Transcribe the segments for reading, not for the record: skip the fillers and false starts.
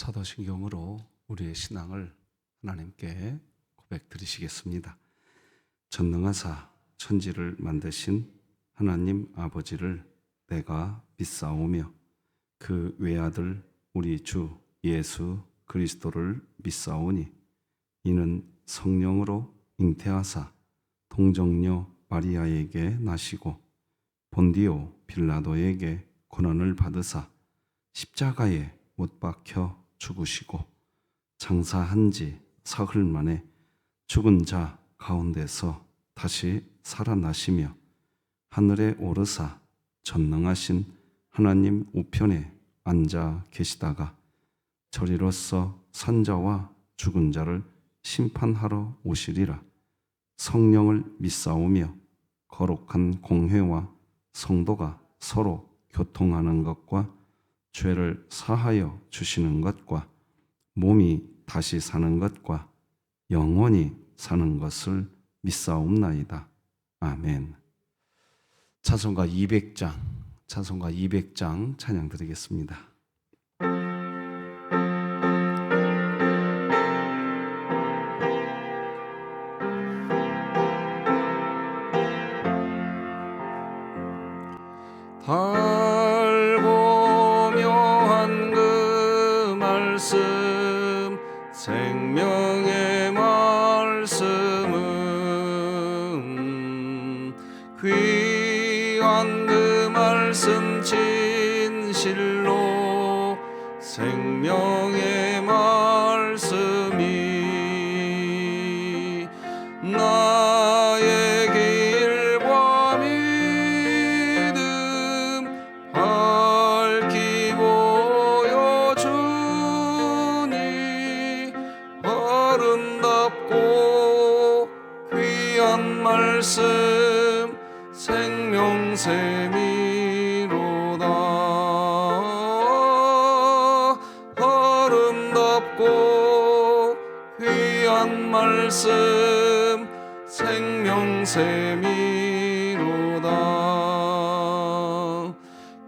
사도신경으로 우리의 신앙을 하나님께 고백드리시겠습니다. 전능하사 천지를 만드신 하나님 아버지를 내가 믿사오며 그 외아들 우리 주 예수 그리스도를 믿사오니 이는 성령으로 잉태하사 동정녀 마리아에게 나시고 본디오 빌라도에게 고난을 받으사 십자가에 못 박혀 죽으시고 장사한 지 사흘 만에 죽은 자 가운데서 다시 살아나시며 하늘에 오르사 전능하신 하나님 우편에 앉아 계시다가 저리로서 산자와 죽은 자를 심판하러 오시리라. 성령을 믿사오며 거룩한 공회와 성도가 서로 교통하는 것과 죄를 사하여 주시는 것과 몸이 다시 사는 것과 영원히 사는 것을 믿사옵나이다. 아멘. 찬송가 200장 찬양 드리겠습니다. 달고 묘한 그 말씀 생명의 말씀은 귀한 그 말씀 진실로 생명의 말씀이 나의 길과 믿음 밝히 보여주니 아름답고 귀한 말씀 생명샘이로다. 아름답고 귀한 말씀 생명샘이로다.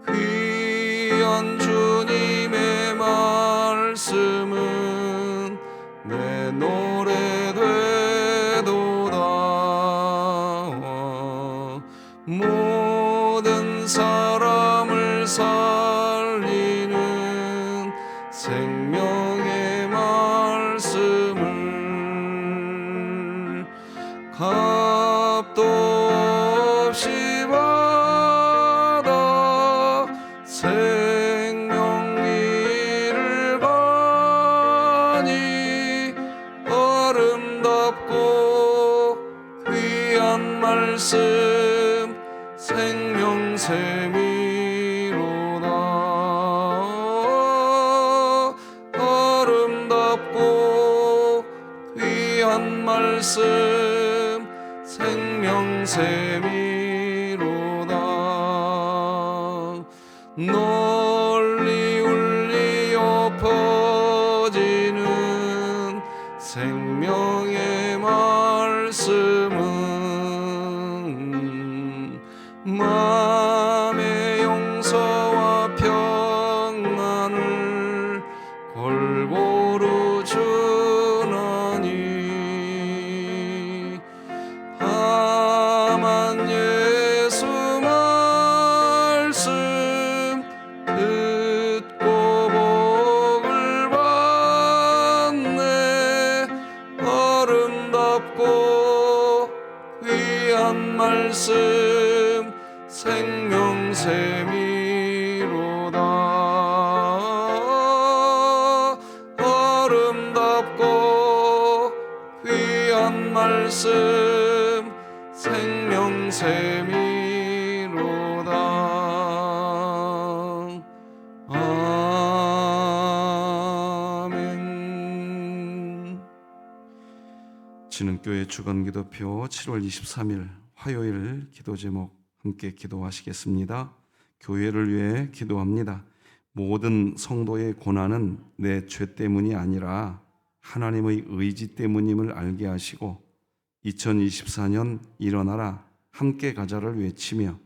귀한 주님의 말씀은 내 노래 되도다. 모든 사람을 살리는 생명의 말씀을 값도 없이 받아 생명기를 가니 아름답고 귀한 말씀 생명샘이로다. 아름답고 귀한 말씀 생명샘이로다. 널리 울리어 퍼지는 생명의 말씀은 마음의 용서와 평안을 골고루 주나니 다만 예수 말씀 듣고 복을 받네. 아름답고 귀한 말씀 생명샘이로다. 아름답고 귀한 말씀 생명샘이로다. 아멘. 진흥교회 주간기도표 7월 23일 화요일 기도 제목 함께 기도하시겠습니다. 교회를 위해 기도합니다. 모든 성도의 고난은 내 죄 때문이 아니라 하나님의 의지 때문임을 알게 하시고 2024년 일어나라 함께 가자를 외치며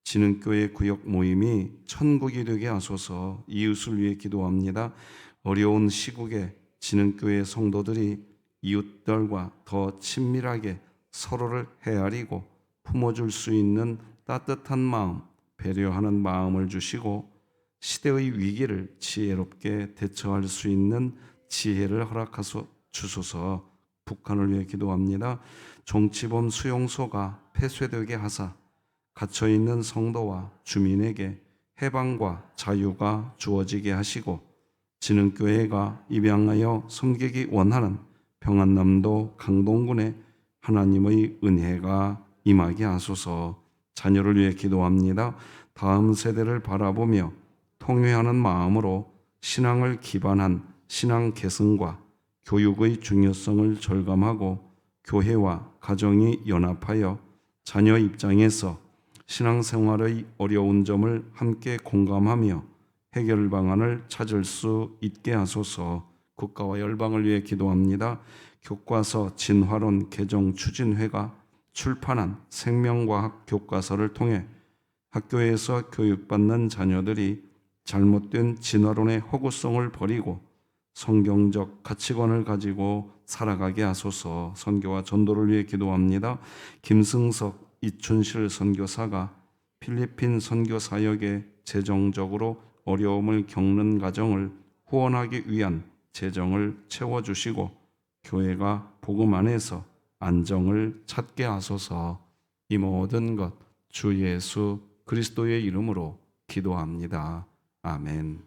진흥교회 구역 모임이 천국이 되게 하소서. 이웃을 위해 기도합니다. 어려운 시국에 진흥교회 성도들이 이웃들과 더 친밀하게 서로를 헤아리고 품어줄 수 있는 따뜻한 마음, 배려하는 마음을 주시고 시대의 위기를 지혜롭게 대처할 수 있는 지혜를 허락하소 주소서. 북한을 위해 기도합니다. 정치범 수용소가 폐쇄되게 하사 갇혀있는 성도와 주민에게 해방과 자유가 주어지게 하시고 진흥교회가 입양하여 섬기기 원하는 평안남도 강동군에 하나님의 은혜가 임하게 하소서. 자녀를 위해 기도합니다. 다음 세대를 바라보며 통회하는 마음으로 신앙을 기반한 신앙 계승과 교육의 중요성을 절감하고 교회와 가정이 연합하여 자녀 입장에서 신앙생활의 어려운 점을 함께 공감하며 해결 방안을 찾을 수 있게 하소서. 국가와 열방을 위해 기도합니다. 교과서 진화론 개정 추진회가 출판한 생명과학 교과서를 통해 학교에서 교육받는 자녀들이 잘못된 진화론의 허구성을 버리고 성경적 가치관을 가지고 살아가게 하소서. 선교와 전도를 위해 기도합니다. 김승석, 이춘실 선교사가 필리핀 선교 사역에 재정적으로 어려움을 겪는 가정을 후원하기 위한 재정을 채워주시고 교회가 복음 안에서 안정을 찾게 하소서. 이 모든 것 주 예수 그리스도의 이름으로 기도합니다. 아멘.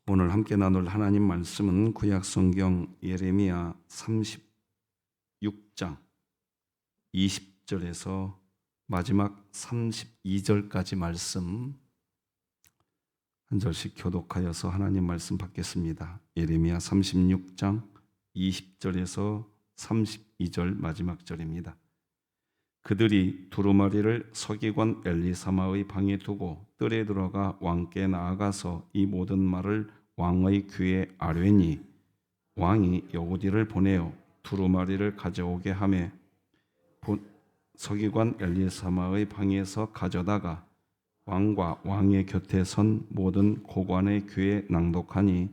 오늘 함께 나눌 하나님 말씀은 구약성경 예레미야 36장 20절에서 마지막 32절까지 말씀 한 절씩 교독하여서 하나님 말씀 받겠습니다. 예레미야 36장 20절에서 32절 마지막 절입니다. 그들이 두루마리를 서기관 엘리사마의 방에 두고 뜰에 들어가 왕께 나아가서 이 모든 말을 왕의 귀에 아뢰니 왕이 여우디를 보내어 두루마리를 가져오게 하매 서기관 엘리사마의 방에서 가져다가 왕과 왕의 곁에 선 모든 고관의 귀에 낭독하니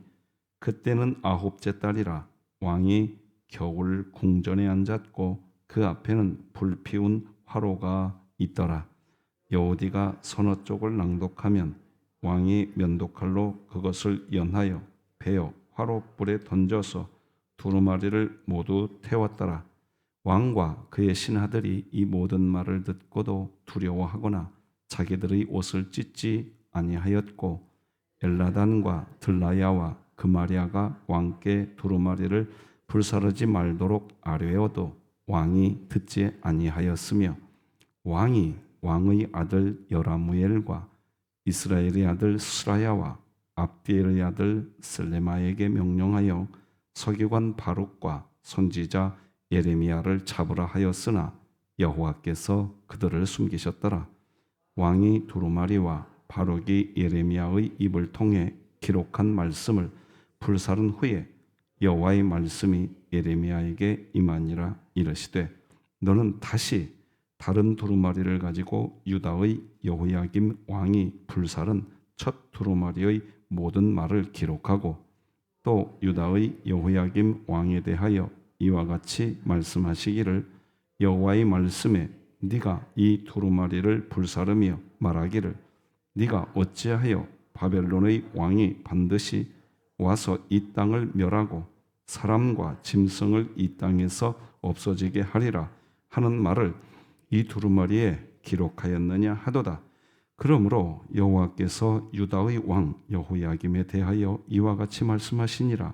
그때는 9째 달이라. 왕이 겨울 궁전에 앉았고 그 앞에는 불피운 화로가 있더라. 여우디가 서너 쪽을 낭독하면 왕이 면도칼로 그것을 연하여 베어 화로불에 던져서 두루마리를 모두 태웠더라. 왕과 그의 신하들이 이 모든 말을 듣고도 두려워하거나 자기들의 옷을 찢지 아니하였고 엘라단과 들라야와 그마리아가 왕께 두루마리를 불사르지 말도록 아뢰어도 왕이 듣지 아니하였으며 왕이 왕의 아들 여라무엘과 이스라엘의 아들 스라야와 압디엘의 아들 슬레마에게 명령하여 서기관 바룩과 선지자 예레미야를 잡으라 하였으나 여호와께서 그들을 숨기셨더라. 왕이 두루마리와 바룩이 예레미야의 입을 통해 기록한 말씀을 불사른 후에 여호와의 말씀이 예레미야에게 임하니라. 이르시되 너는 다시 다른 두루마리를 가지고 유다의 여호야김 왕이 불사른 첫 두루마리의 모든 말을 기록하고 또 유다의 여호야김 왕에 대하여 이와 같이 말씀하시기를 여호와의 말씀에 네가 이 두루마리를 불사르며 말하기를 네가 어찌하여 바벨론의 왕이 반드시 와서 이 땅을 멸하고 사람과 짐승을 이 땅에서 없어지게 하리라 하는 말을 이 두루마리에 기록하였느냐 하도다. 그러므로 여호와께서 유다의 왕 여호야김에 대하여 이와 같이 말씀하시니라.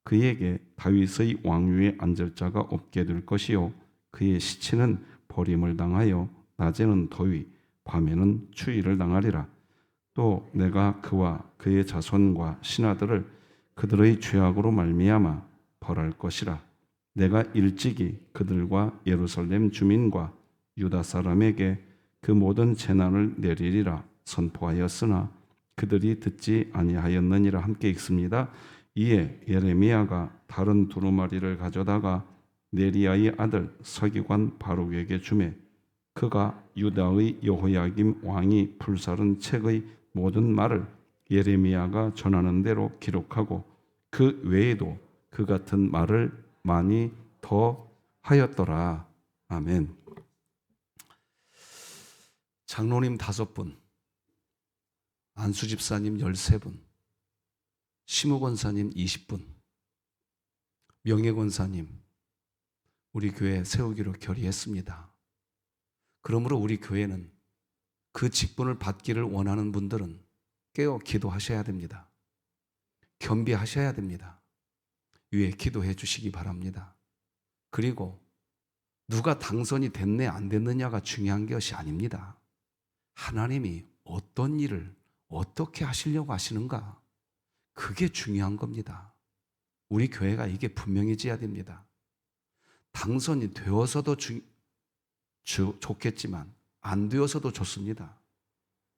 그에게 다윗의 왕위에 앉을 자가 없게 될 것이요 그의 시체는 버림을 당하여 낮에는 더위 밤에는 추위를 당하리라. 또 내가 그와 그의 자손과 신하들을 그들의 죄악으로 말미암아 벌할 것이라. 내가 일찍이 그들과 예루살렘 주민과 유다 사람에게 그 모든 재난을 내리리라 선포하였으나 그들이 듣지 아니하였느니라. 함께 읽습니다. 이에 예레미야가 다른 두루마리를 가져다가 네리야의 아들 서기관 바룩에게 주매 그가 유다의 여호야김 왕이 불사른 책의 모든 말을 예레미야가 전하는 대로 기록하고 그 외에도 그 같은 말을 많이 더 하였더라. 아멘. 장로님 5분, 안수 집사님 13분, 심우 권사님 20분, 명예 권사님 우리 교회 세우기로 결의했습니다. 그러므로 우리 교회는 그 직분을 받기를 원하는 분들은 깨어 기도하셔야 됩니다. 겸비하셔야 됩니다. 위에 기도해 주시기 바랍니다. 그리고 누가 당선이 됐네 안 됐느냐가 중요한 것이 아닙니다. 하나님이 어떤 일을 어떻게 하시려고 하시는가, 그게 중요한 겁니다. 우리 교회가 이게 분명해져야 됩니다. 당선이 되어서도 좋겠지만 안 되어서도 좋습니다.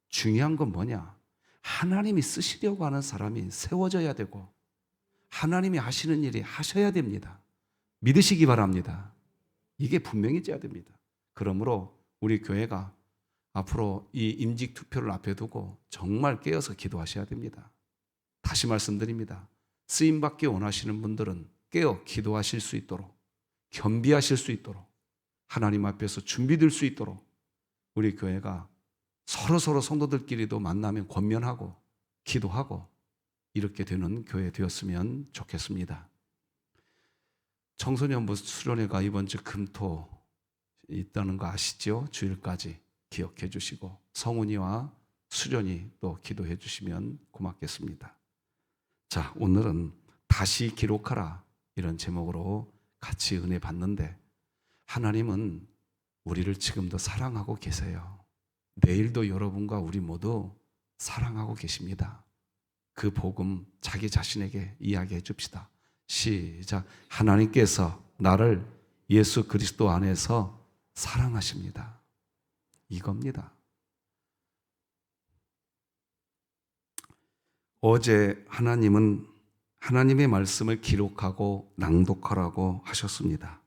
중요한 건 뭐냐? 하나님이 쓰시려고 하는 사람이 세워져야 되고 하나님이 하시는 일이 하셔야 됩니다. 믿으시기 바랍니다. 이게 분명해져야 됩니다. 그러므로 우리 교회가 앞으로 이 임직 투표를 앞에 두고 정말 깨어서 기도하셔야 됩니다. 다시 말씀드립니다. 쓰임받기 원하시는 분들은 깨어 기도하실 수 있도록, 겸비하실 수 있도록, 하나님 앞에서 준비될 수 있도록 우리 교회가 서로 성도들끼리도 만나면 권면하고 기도하고 이렇게 되는 교회 되었으면 좋겠습니다. 청소년부 수련회가 이번 주 금토 있다는 거 아시죠? 주일까지 기억해 주시고 성훈이와 수련이 또 기도해 주시면 고맙겠습니다. 자, 오늘은 다시 기록하라 이런 제목으로 같이 은혜 받는데, 하나님은 우리를 지금도 사랑하고 계세요. 내일도 여러분과 우리 모두 사랑하고 계십니다. 그 복음 자기 자신에게 이야기해 줍시다. 시작. 하나님께서 나를 예수 그리스도 안에서 사랑하십니다. 이겁니다. 어제 하나님은 하나님의 말씀을 기록하고 낭독하라고 하셨습니다.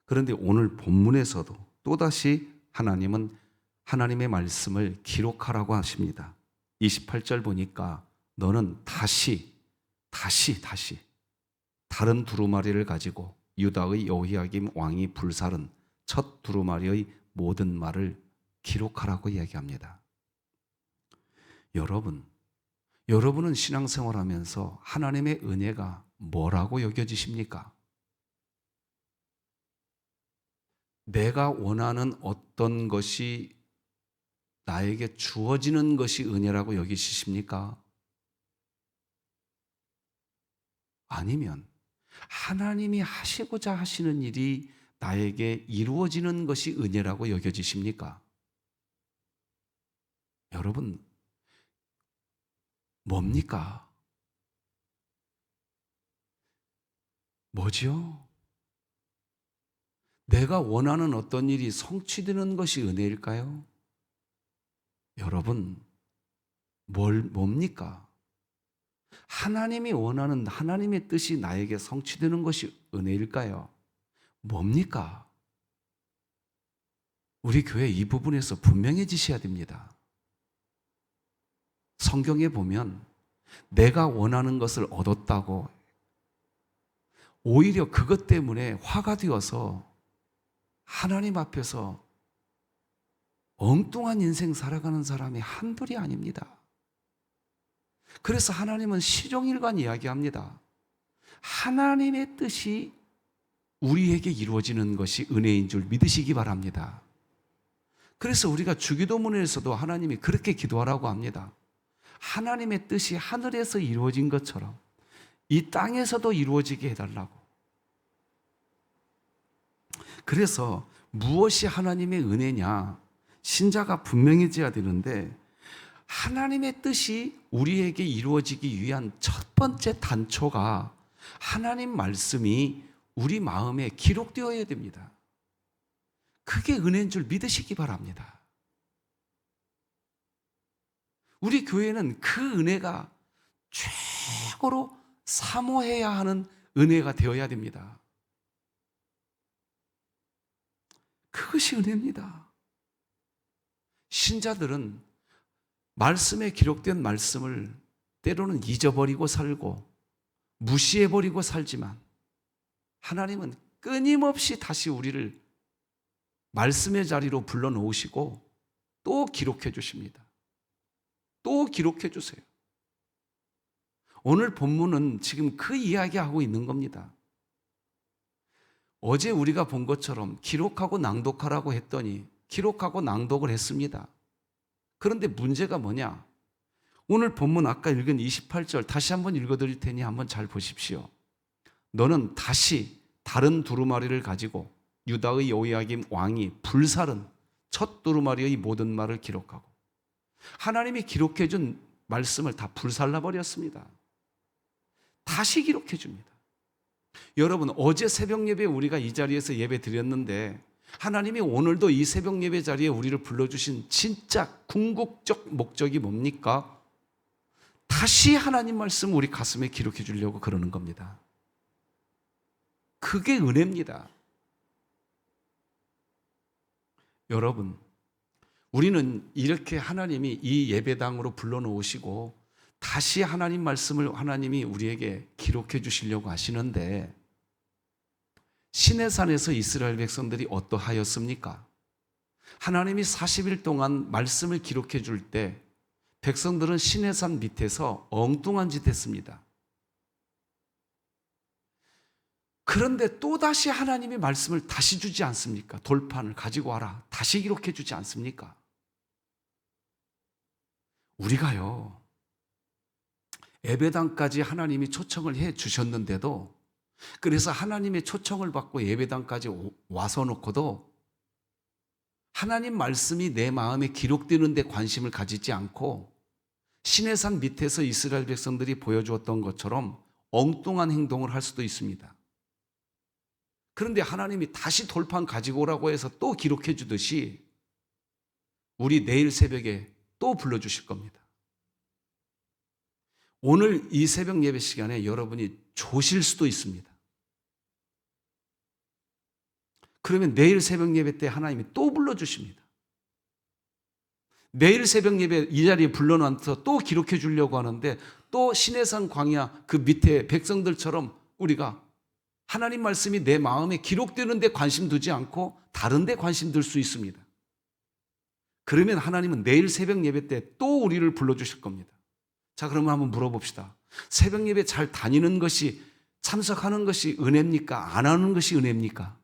그런데 오늘 본문에서도 또다시 하나님은 하나님의 말씀을 기록하라고 하십니다. 28절 보니까 너는 다시 다른 두루마리를 가지고 유다의 여호야김 왕이 불살은 첫 두루마리의 모든 말을 기록하라고 이야기합니다. 여러분은 신앙생활하면서 하나님의 은혜가 뭐라고 여겨지십니까? 내가 원하는 어떤 것이 나에게 주어지는 것이 은혜라고 여기십니까? 아니면 하나님이 하시고자 하시는 일이 나에게 이루어지는 것이 은혜라고 여겨지십니까? 여러분, 뭡니까? 뭐죠? 내가 원하는 어떤 일이 성취되는 것이 은혜일까요? 여러분, 뭡니까? 하나님이 원하는 하나님의 뜻이 나에게 성취되는 것이 은혜일까요? 뭡니까? 우리 교회 이 부분에서 분명해지셔야 됩니다. 성경에 보면 내가 원하는 것을 얻었다고 오히려 그것 때문에 화가 되어서 하나님 앞에서 엉뚱한 인생 살아가는 사람이 한둘이 아닙니다. 그래서 하나님은 시종일관 이야기합니다. 하나님의 뜻이 우리에게 이루어지는 것이 은혜인 줄 믿으시기 바랍니다. 그래서 우리가 주기도문에서도 하나님이 그렇게 기도하라고 합니다. 하나님의 뜻이 하늘에서 이루어진 것처럼 이 땅에서도 이루어지게 해달라고. 그래서 무엇이 하나님의 은혜냐? 신자가 분명해져야 되는데, 하나님의 뜻이 우리에게 이루어지기 위한 첫 번째 단초가 하나님 말씀이 우리 마음에 기록되어야 됩니다. 그게 은혜인 줄 믿으시기 바랍니다. 우리 교회는 그 은혜가 최고로 사모해야 하는 은혜가 되어야 됩니다. 그것이 은혜입니다. 신자들은 말씀에 기록된 말씀을 때로는 잊어버리고 살고 무시해버리고 살지만 하나님은 끊임없이 다시 우리를 말씀의 자리로 불러놓으시고 또 기록해 주십니다. 또 기록해 주세요. 오늘 본문은 지금 그 이야기하고 있는 겁니다. 어제 우리가 본 것처럼 기록하고 낭독하라고 했더니 기록하고 낭독을 했습니다. 그런데 문제가 뭐냐? 오늘 본문 아까 읽은 28절 다시 한번 읽어드릴 테니 한번 잘 보십시오. 너는 다시 다른 두루마리를 가지고 유다의 여호야김 왕이 불살은 첫 두루마리의 모든 말을 기록하고, 하나님이 기록해 준 말씀을 다 불살라 버렸습니다. 다시 기록해 줍니다. 여러분, 어제 새벽 예배 우리가 이 자리에서 예배 드렸는데 하나님이 오늘도 이 새벽 예배 자리에 우리를 불러주신 진짜 궁극적 목적이 뭡니까? 다시 하나님 말씀 우리 가슴에 기록해 주려고 그러는 겁니다. 그게 은혜입니다. 여러분, 우리는 이렇게 하나님이 이 예배당으로 불러놓으시고 다시 하나님 말씀을 하나님이 우리에게 기록해 주시려고 하시는데, 시내산에서 이스라엘 백성들이 어떠하였습니까? 하나님이 40일 동안 말씀을 기록해 줄 때 백성들은 시내산 밑에서 엉뚱한 짓 했습니다. 그런데 또다시 하나님이 말씀을 다시 주지 않습니까? 돌판을 가지고 와라. 다시 기록해 주지 않습니까? 우리가요, 예배당까지 하나님이 초청을 해 주셨는데도, 그래서 하나님의 초청을 받고 예배당까지 와서 놓고도 하나님 말씀이 내 마음에 기록되는 데 관심을 가지지 않고 시내산 밑에서 이스라엘 백성들이 보여주었던 것처럼 엉뚱한 행동을 할 수도 있습니다. 그런데 하나님이 다시 돌판 가지고 오라고 해서 또 기록해 주듯이 우리 내일 새벽에 또 불러주실 겁니다. 오늘 이 새벽 예배 시간에 여러분이 조실 수도 있습니다. 그러면 내일 새벽 예배 때 하나님이 또 불러주십니다. 내일 새벽 예배 이 자리에 불러놔서 또 기록해 주려고 하는데, 또 시내산 광야 그 밑에 백성들처럼 우리가 하나님 말씀이 내 마음에 기록되는 데 관심 두지 않고 다른 데 관심 둘 수 있습니다. 그러면 하나님은 내일 새벽 예배 때 또 우리를 불러주실 겁니다. 자, 그러면 한번 물어봅시다. 새벽 예배 잘 다니는 것이, 참석하는 것이 은혜입니까? 안 하는 것이 은혜입니까?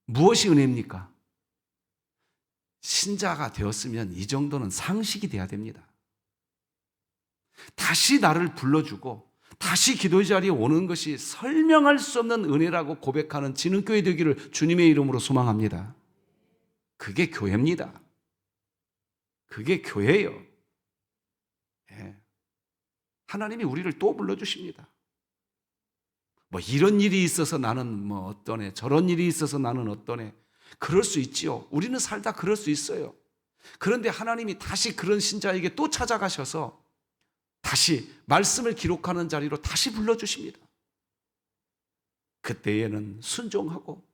무엇이 은혜입니까? 신자가 되었으면 이 정도는 상식이 돼야 됩니다. 다시 나를 불러주고 다시 기도의 자리에 오는 것이 설명할 수 없는 은혜라고 고백하는 진흥교회 되기를 주님의 이름으로 소망합니다. 그게 교회입니다. 그게 교회예요. 예. 하나님이 우리를 또 불러주십니다. 뭐 이런 일이 있어서 나는 뭐 어떠네, 저런 일이 있어서 나는 어떠네. 그럴 수 있지요. 우리는 살다 그럴 수 있어요. 그런데 하나님이 다시 그런 신자에게 또 찾아가셔서 다시 말씀을 기록하는 자리로 다시 불러주십니다. 그때에는 순종하고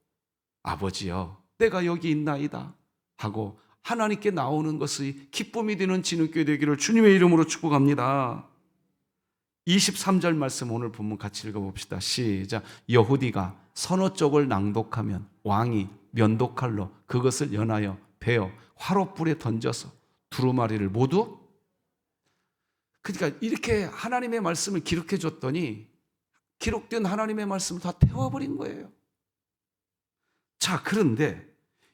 아버지여 내가 여기 있나이다 하고 하나님께 나오는 것이 기쁨이 되는 진흥교회 되기를 주님의 이름으로 축복합니다. 23절 말씀 오늘 본문 같이 읽어봅시다. 시작. 여후디가 서너 쪽을 낭독하면 왕이 면도칼로 그것을 연하여 베어 화롯불에 던져서 두루마리를 모두, 그러니까 이렇게 하나님의 말씀을 기록해 줬더니 기록된 하나님의 말씀을 다 태워버린 거예요. 자, 그런데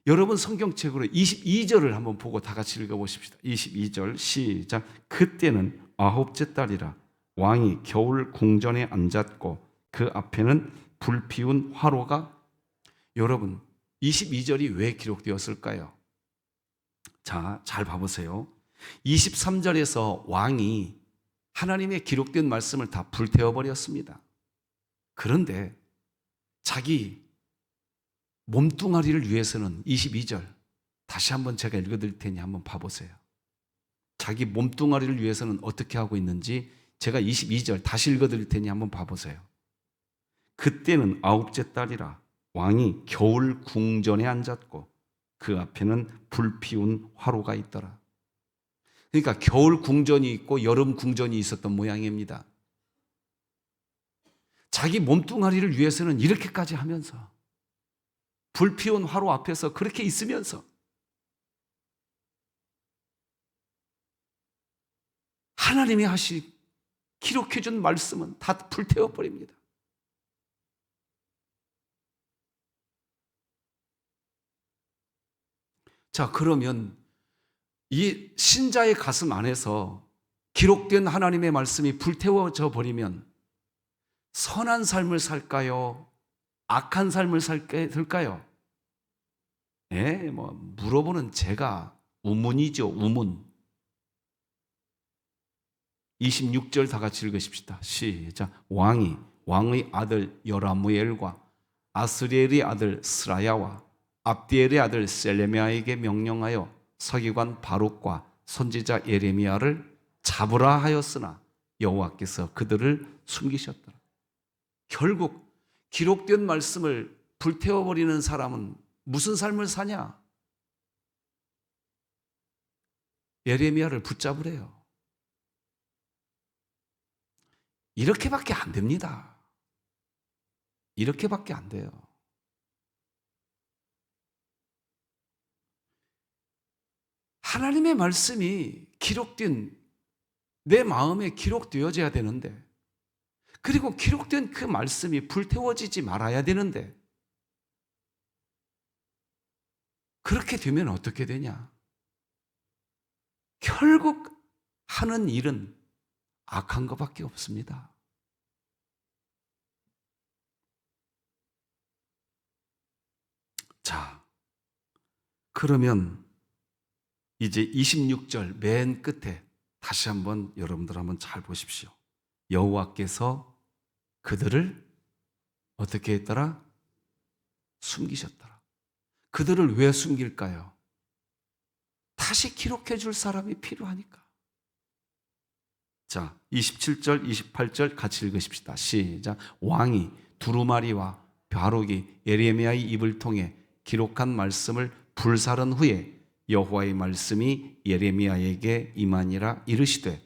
여러분 성경책으로 22절을 한번 보고 다 같이 읽어보십시다. 22절 시작. 그때는 아홉째 달이라 왕이 겨울 궁전에 앉았고 그 앞에는 불피운 화로가. 여러분 22절이 왜 기록되었을까요? 자, 잘 봐보세요. 23절에서 왕이 하나님의 기록된 말씀을 다 불태워버렸습니다. 그런데 자기 몸뚱아리를 위해서는 22절 다시 한번 제가 읽어드릴 테니 한번 봐보세요. 자기 몸뚱아리를 위해서는 어떻게 하고 있는지 제가 22절 다시 읽어드릴 테니 한번 봐보세요. 그때는 아홉째 달이라 왕이 겨울 궁전에 앉았고 그 앞에는 불피운 화로가 있더라. 그러니까 겨울 궁전이 있고 여름 궁전이 있었던 모양입니다. 자기 몸뚱아리를 위해서는 이렇게까지 하면서 불피운 화로 앞에서 그렇게 있으면서 하나님이 기록해 준 말씀은 다 불태워 버립니다. 자, 그러면 이 신자의 가슴 안에서 기록된 하나님의 말씀이 불태워져 버리면 선한 삶을 살까요? 악한 삶을 살까요? 예, 물어보는 제가 우문이죠, 우문. 26절 다 같이 읽으십시다. 시작. 왕의 아들 요라무엘과 아스리엘의 아들 스라야와 압디엘의 아들 셀레미야에게 명령하여 서기관 바룩과 선지자 예레미야를 잡으라 하였으나 여호와께서 그들을 숨기셨더라. 결국 기록된 말씀을 불태워버리는 사람은 무슨 삶을 사냐? 예레미야를 붙잡으래요. 이렇게밖에 안 됩니다. 이렇게밖에 안 돼요. 하나님의 말씀이 기록된 내 마음에 기록되어져야 되는데, 그리고 기록된 그 말씀이 불태워지지 말아야 되는데, 그렇게 되면 어떻게 되냐? 결국 하는 일은 악한 것밖에 없습니다. 자, 그러면 이제 26절 맨 끝에 다시 한번 여러분들 한번 잘 보십시오. 여호와께서 그들을 어떻게 했더라? 숨기셨더라. 그들을 왜 숨길까요? 다시 기록해 줄 사람이 필요하니까. 자, 27절, 28절 같이 읽으십시다. 시작. 왕이 두루마리와 벼룩이 예레미야의 입을 통해 기록한 말씀을 불사른 후에 여호와의 말씀이 예레미야에게 임하니라 이르시되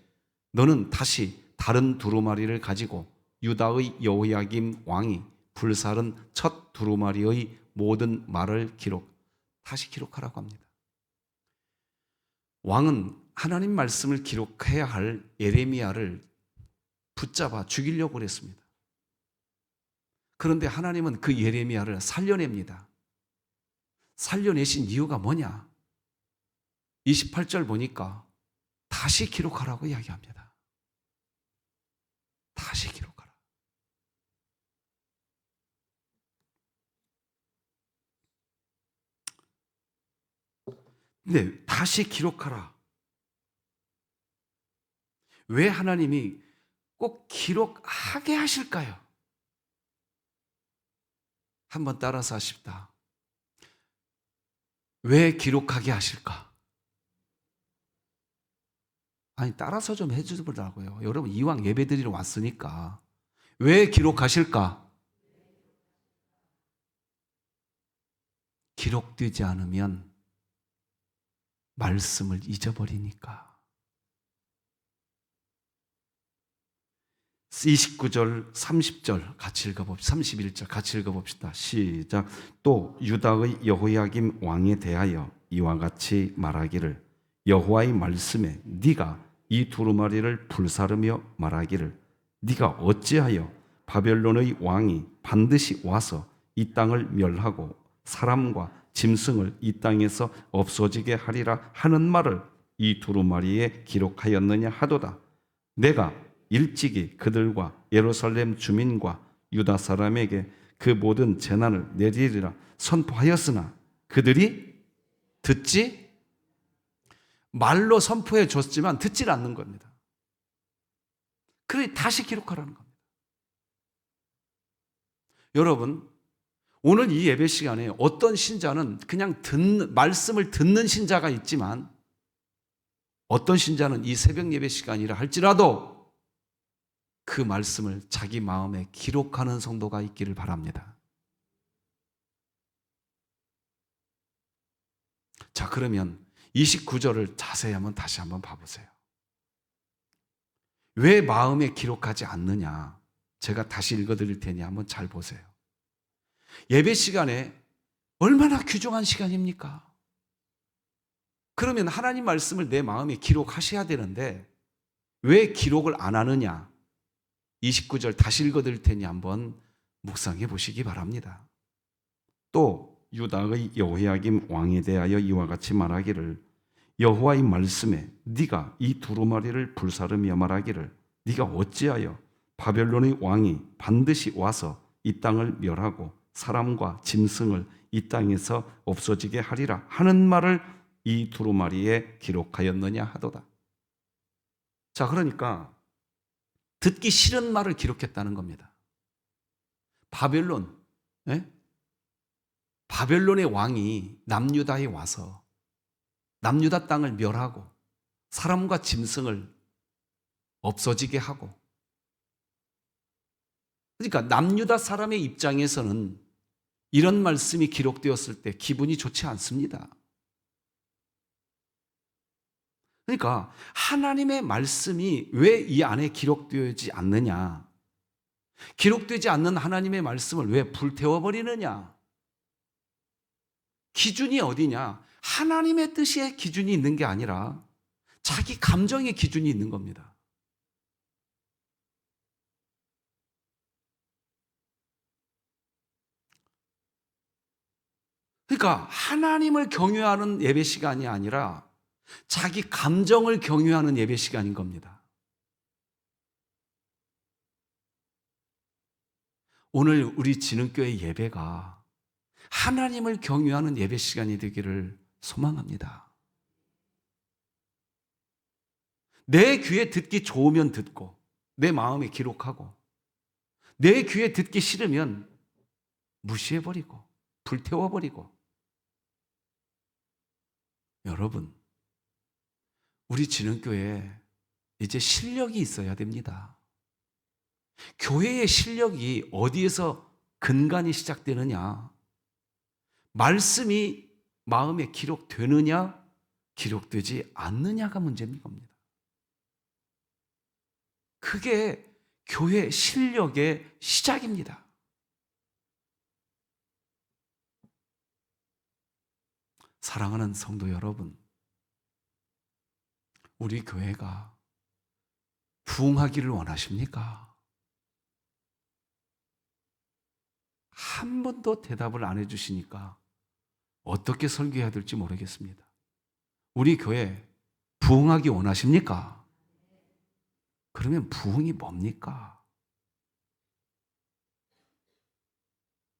너는 다시 다른 두루마리를 가지고 유다의 여호야김 왕이 불사른 첫 두루마리의 모든 말을 다시 기록하라고 합니다. 왕은 하나님 말씀을 기록해야 할 예레미야를 붙잡아 죽이려고 그랬습니다. 그런데 하나님은 그 예레미야를 살려냅니다. 살려내신 이유가 뭐냐? 28절 보니까 다시 기록하라고 이야기합니다. 다시 기록하라. 네, 다시 기록하라. 왜 하나님이 꼭 기록하게 하실까요? 한번 따라서 하십시다. 왜 기록하게 하실까? 아니, 따라서 좀 해주더라고요. 여러분, 이왕 예배드리러 왔으니까. 왜 기록하실까? 기록되지 않으면 말씀을 잊어버리니까. 29절, 30절 같이 읽어봅시다. 31절 같이 읽어봅시다. 시작. 또 유다의 여호야김 왕에 대하여 이와 같이 말하기를 여호와의 말씀에 네가 이 두루마리를 불사르며 말하기를 네가 어찌하여 바벨론의 왕이 반드시 와서 이 땅을 멸하고 사람과 짐승을 이 땅에서 없어지게 하리라 하는 말을 이 두루마리에 기록하였느냐 하도다. 내가 일찍이 그들과 예루살렘 주민과 유다 사람에게 그 모든 재난을 내리리라 선포하였으나 그들이 듣지 말로 선포해 줬지만 듣질 않는 겁니다. 그래 다시 기록하라는 겁니다. 여러분, 오늘 이 예배 시간에 어떤 신자는 그냥 말씀을 듣는 신자가 있지만 어떤 신자는 이 새벽 예배 시간이라 할지라도 그 말씀을 자기 마음에 기록하는 성도가 있기를 바랍니다. 자, 그러면 29절을 자세히 한번 다시 한번 봐보세요. 왜 마음에 기록하지 않느냐? 제가 다시 읽어드릴 테니 한번 잘 보세요. 예배 시간에 얼마나 귀중한 시간입니까? 그러면 하나님 말씀을 내 마음에 기록하셔야 되는데 왜 기록을 안 하느냐? 29절 다시 읽어드릴 테니 한번 묵상해 보시기 바랍니다. 또 유다의 여호야김 왕에 대하여 이와 같이 말하기를 여호와의 말씀에 네가 이 두루마리를 불사르며 말하기를 네가 어찌하여 바벨론의 왕이 반드시 와서 이 땅을 멸하고 사람과 짐승을 이 땅에서 없어지게 하리라 하는 말을 이 두루마리에 기록하였느냐 하도다. 자, 그러니까 듣기 싫은 말을 기록했다는 겁니다. 바벨론, 예? 바벨론의 왕이 남유다에 와서 남유다 땅을 멸하고 사람과 짐승을 없어지게 하고, 그러니까 남유다 사람의 입장에서는 이런 말씀이 기록되었을 때 기분이 좋지 않습니다. 그러니까 하나님의 말씀이 왜 이 안에 기록되지 않느냐? 기록되지 않는 하나님의 말씀을 왜 불태워버리느냐? 기준이 어디냐? 하나님의 뜻의 기준이 있는 게 아니라 자기 감정의 기준이 있는 겁니다. 그러니까 하나님을 경외하는 예배 시간이 아니라 자기 감정을 경외하는 예배 시간인 겁니다. 오늘 우리 진흥교회 예배가 하나님을 경외하는 예배 시간이 되기를 소망합니다. 내 귀에 듣기 좋으면 듣고 내 마음에 기록하고 내 귀에 듣기 싫으면 무시해버리고 불태워버리고. 여러분, 우리 진흥교회에 이제 실력이 있어야 됩니다. 교회의 실력이 어디에서 근간이 시작되느냐? 말씀이 마음에 기록되느냐, 기록되지 않느냐가 문제인 겁니다. 그게 교회 실력의 시작입니다. 사랑하는 성도 여러분, 우리 교회가 부흥하기를 원하십니까? 한 번도 대답을 안 해주시니까 어떻게 설교해야 될지 모르겠습니다. 우리 교회 부흥하기 원하십니까? 그러면 부흥이 뭡니까?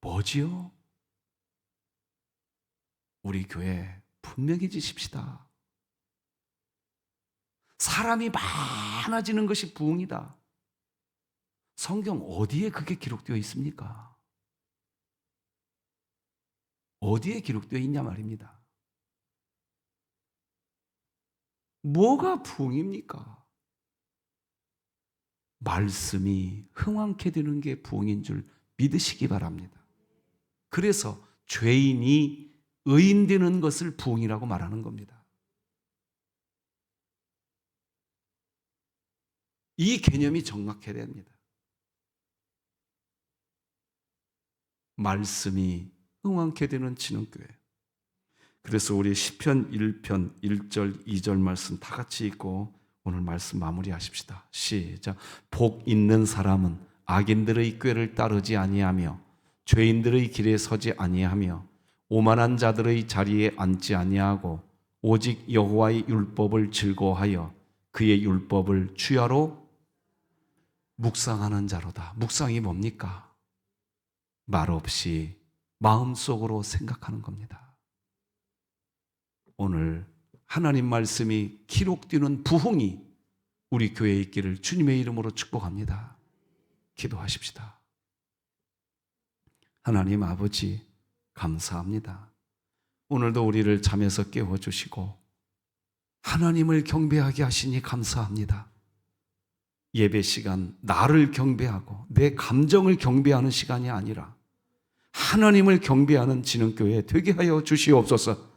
뭐지요? 우리 교회 분명히 지십시다. 사람이 많아지는 것이 부흥이다. 성경 어디에 그게 기록되어 있습니까? 어디에 기록되어 있냐 말입니다. 뭐가 부흥입니까? 말씀이 흥왕케 되는 게 부흥인 줄 믿으시기 바랍니다. 그래서 죄인이 의인 되는 것을 부흥이라고 말하는 겁니다. 이 개념이 정확해야 됩니다. 말씀이 흥왕케 되는 진흥교회. 그래서 우리 시편 1편 1절 2절 말씀 다 같이 읽고 오늘 말씀 마무리하십시다. 시작. 복 있는 사람은 악인들의 꾀를 따르지 아니하며 죄인들의 길에 서지 아니하며 오만한 자들의 자리에 앉지 아니하고 오직 여호와의 율법을 즐거워하여 그의 율법을 주야로 묵상하는 자로다. 묵상이 뭡니까? 말 없이 마음속으로 생각하는 겁니다. 오늘 하나님 말씀이 기록되는 부흥이 우리 교회에 있기를 주님의 이름으로 축복합니다. 기도하십시다. 하나님 아버지 감사합니다. 오늘도 우리를 잠에서 깨워주시고 하나님을 경배하게 하시니 감사합니다. 예배 시간 나를 경배하고 내 감정을 경배하는 시간이 아니라 하나님을 경배하는 진흥교회 되게 하여 주시옵소서.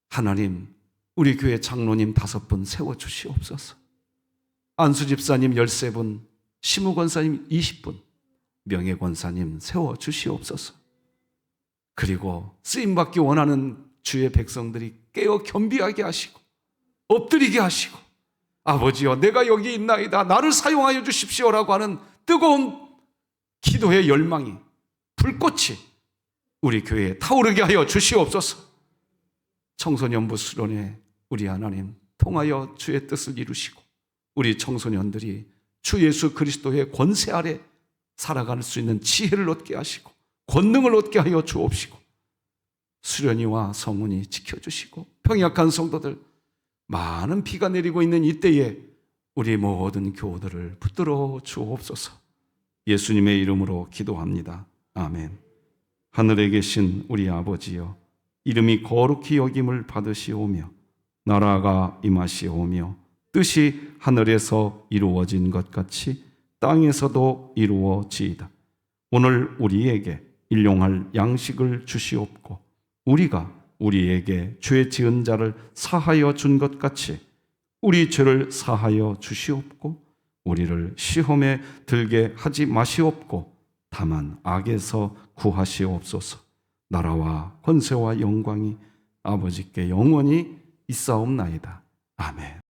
하나님, 우리 교회 장로님 5분 세워주시옵소서. 안수집사님 13분, 시무권사님 20분, 명예권사님 세워주시옵소서. 그리고 쓰임받기 원하는 주의 백성들이 깨어 겸비하게 하시고 엎드리게 하시고, 아버지여 내가 여기 있나이다 나를 사용하여 주십시오라고 하는 뜨거운 기도의 열망이, 불꽃이 우리 교회에 타오르게 하여 주시옵소서. 청소년부 수련회 우리 하나님 통하여 주의 뜻을 이루시고 우리 청소년들이 주 예수 그리스도의 권세 아래 살아갈 수 있는 지혜를 얻게 하시고 권능을 얻게 하여 주옵시고, 수련이와 성훈이 지켜주시고 평약한 성도들, 많은 비가 내리고 있는 이때에 우리 모든 교우들을 붙들어 주옵소서. 예수님의 이름으로 기도합니다. 아멘. 하늘에 계신 우리 아버지여, 이름이 거룩히 여김을 받으시오며 나라가 임하시오며 뜻이 하늘에서 이루어진 것 같이 땅에서도 이루어지이다. 오늘 우리에게 일용할 양식을 주시옵고 우리가 우리에게 죄 지은 자를 사하여 준 것 같이 우리 죄를 사하여 주시옵고 우리를 시험에 들게 하지 마시옵고 다만 악에서 구하시옵소서. 나라와 권세와 영광이 아버지께 영원히 있사옵나이다. 아멘.